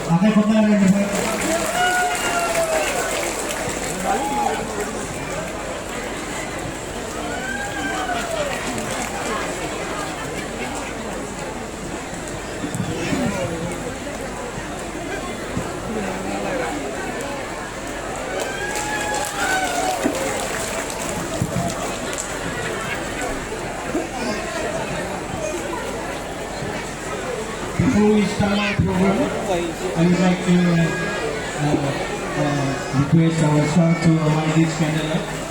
Akan pagkaran naman. Before we start our program, I would like to request our song to light this candlelight.